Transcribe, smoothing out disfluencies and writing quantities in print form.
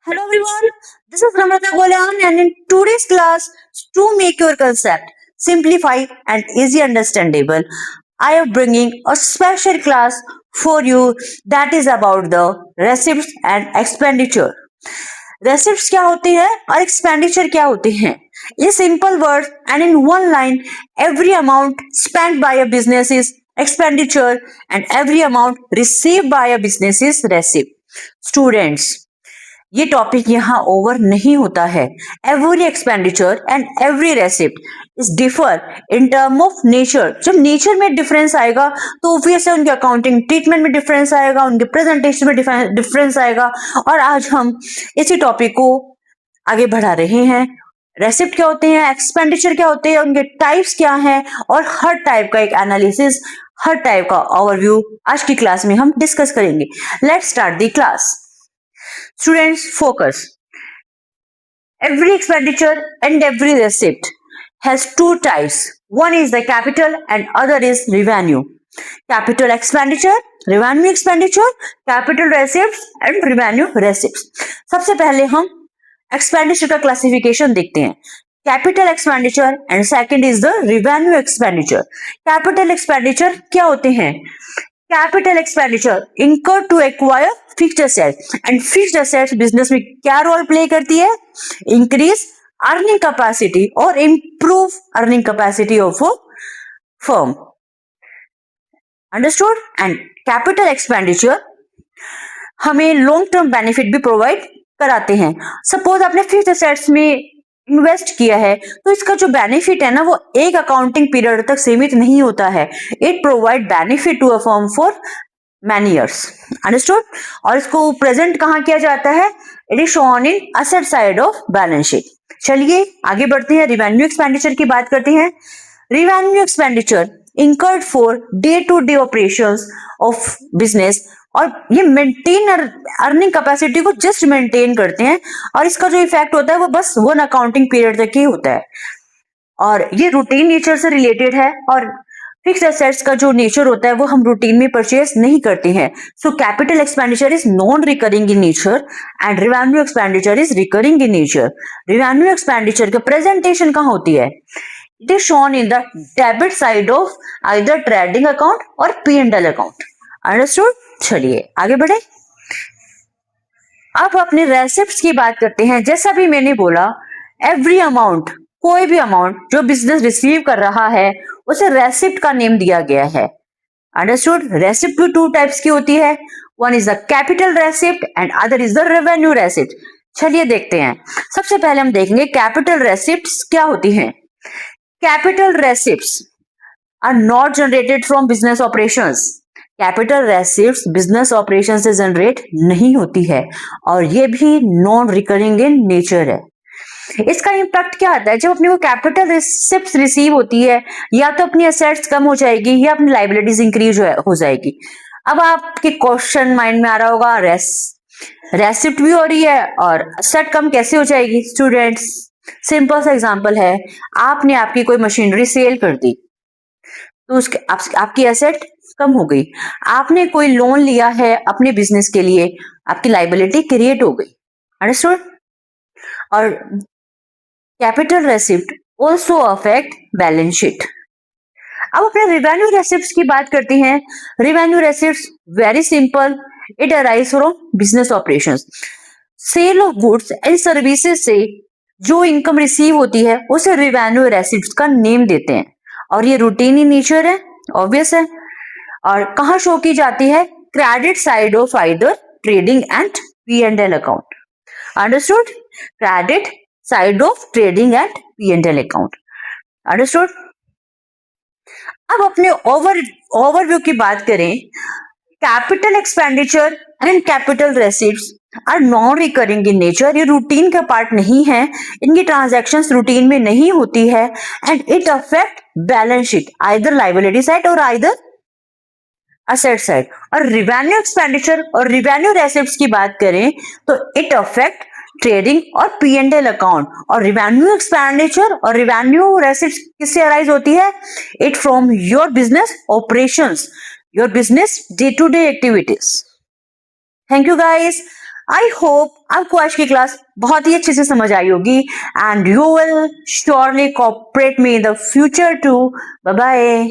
Hello everyone, this is Namrata Golan and in today's class, to make your concept simplify and easy understandable, I am bringing a special class for you that is about the receipts and expenditure. Receipts क्या होती है और expenditure क्या होती है? In simple words and in one line, every amount spent by a business is expenditure and every amount received by a business is receipt. Students, ये topic यहाँ over नहीं होता है. Every expenditure and every receipt is differ in term of nature. जब nature में difference आएगा तो obvious है उनके अकाउंटिंग ट्रीटमेंट में डिफरेंस आएगा, उनके प्रेजेंटेशन में डिफरेंस आएगा. और आज हम इसी टॉपिक को आगे बढ़ा रहे हैं. रेसिप्ट क्या होते हैं, एक्सपेंडिचर क्या होते हैं, उनके टाइप्स क्या हैं और हर टाइप का एक एनालिसिस, हर टाइप का ओवरव्यू आज की क्लास में हम डिस्कस करेंगे. Let's start the class. Students, focus. Every expenditure and every receipt has two types. One is the capital and other is revenue. Capital expenditure, revenue expenditure, capital receipts and revenue receipts. सबसे पहले हम expenditure का classification देखते हैं. Capital expenditure and second is the revenue expenditure. Capital expenditure क्या होते हैं? Capital expenditure incurred to acquire fixed assets and fixed assets business में क्या रोल प्ले करती है? इंक्रीज अर्निंग कैपेसिटी और improve earning capacity of a firm. Understood? And capital expenditure हमें long term benefit भी प्रोवाइड कराते हैं. सपोज आपने फिक्स्ड एसेट्स में इन्वेस्ट किया है तो इसका जो बेनिफिट है ना वो एक अकाउंटिंग पीरियड तक सीमित नहीं होता है. It provide benefit to a firm for many years. Understood? और इसको प्रेजेंट कहाँ किया जाता है? It is shown in asset side of balance sheet. चलिए आगे बढ़ते हैं, रिवेन्यू एक्सपेंडिचर की बात करते हैं. Revenue expenditure incurred for day to day operations of business, और ये मेंटेन अर्निंग कैपेसिटी को जस्ट मेंटेन करते हैं और इसका जो इफेक्ट होता है वो बस वन अकाउंटिंग पीरियड तक ही होता है और ये रूटीन नेचर से रिलेटेड है. और फिक्स्ड एसेट्स का जो नेचर होता है वो हम रूटीन में परचेज नहीं करते हैं. So capital expenditure is non recurring in nature and revenue expenditure is recurring in nature. Revenue expenditure का प्रेजेंटेशन कहाँ होती है? It is shown in the debit side of either trading account और P&L account. Understood? चलिए आगे बढ़े. अब अपने रेसिप्ट्स की बात करते हैं. जैसा भी मैंने बोला, एवरी अमाउंट, कोई भी अमाउंट जो बिजनेस रिसीव कर रहा है उसे रेसिप्ट का नेम दिया गया है. अंडरस्टूड? रेसिप्ट भी टू टाइप्स की होती है. One is the capital receipt and other is the revenue receipt. चलिए देखते हैं. सबसे पहले हम देखेंगे कैपिटल रेसिप्ट्स क्या होती हैं. Capital receipts are not generated from business operations. Capital receipts business operation से जनरेट नहीं होती है और ये भी नॉन रिकरिंग इन नेचर है. इसका इम्पैक्ट क्या आता है? जब अपनी वो कैपिटल रेसिप्ट्स रिसीव होती है या तो अपनी एसेट्स कम हो जाएगी या अपनी लाइबिलिटीज इंक्रीज हो जाएगी. अब आपके क्वेश्चन माइंड में आ रहा होगा, रेसिप्ट भी हो रही है और एसेट कम कैसे हो जाएगी? स्टूडेंट्स, सिंपल सा एग्जांपल है. आपने आपकी कोई मशीनरी सेल कर दी तो उसके आपकी एसेट कम हो गई. आपने कोई लोन लिया है अपने बिजनेस के लिए, आपकी लाइबिलिटी क्रिएट हो गई. अंडरस्टूड? और capital receipt also affect balance sheet. अब अपने रिवेन्यू रेसिप्ट्स की बात करते हैं. Revenue receipts very simple, it arise from business operations. Sale of goods and services से जो इनकम रिसीव होती है उसे रिवेन्यू रेसिप्ट्स का नेम देते हैं और ये रूटीन इन नेचर है, ऑब्वियस है. और कहाँ शो की जाती है? Credit side of either trading and P&L account. Understood? Credit side of trading and P&L account. Understood? अब अपने ओवरव्यू की बात करें. Capital expenditure and capital receipts are non recurring in nature. ये रूटीन का पार्ट नहीं है, इनकी ट्रांजैक्शंस रूटीन में नहीं होती है and it affect balance sheet either liability side और आइदर असेट साइड. और रिवेन्यू एक्सपेंडिचर और रिवेन्यू रेसिप्ट्स की बात करें तो इट अफेक्ट ट्रेडिंग और P&L अकाउंट. और रिवेन्यू एक्सपेंडिचर और रिवेन्यू रेसिप्ट्स किससे अराइज होती है? It from your business operations, your business day to day activities. Thank you guys. I hope आपको आज की क्लास बहुत ही अच्छे से समझ आई होगी and you will surely cooperate me in the future too. Bye bye.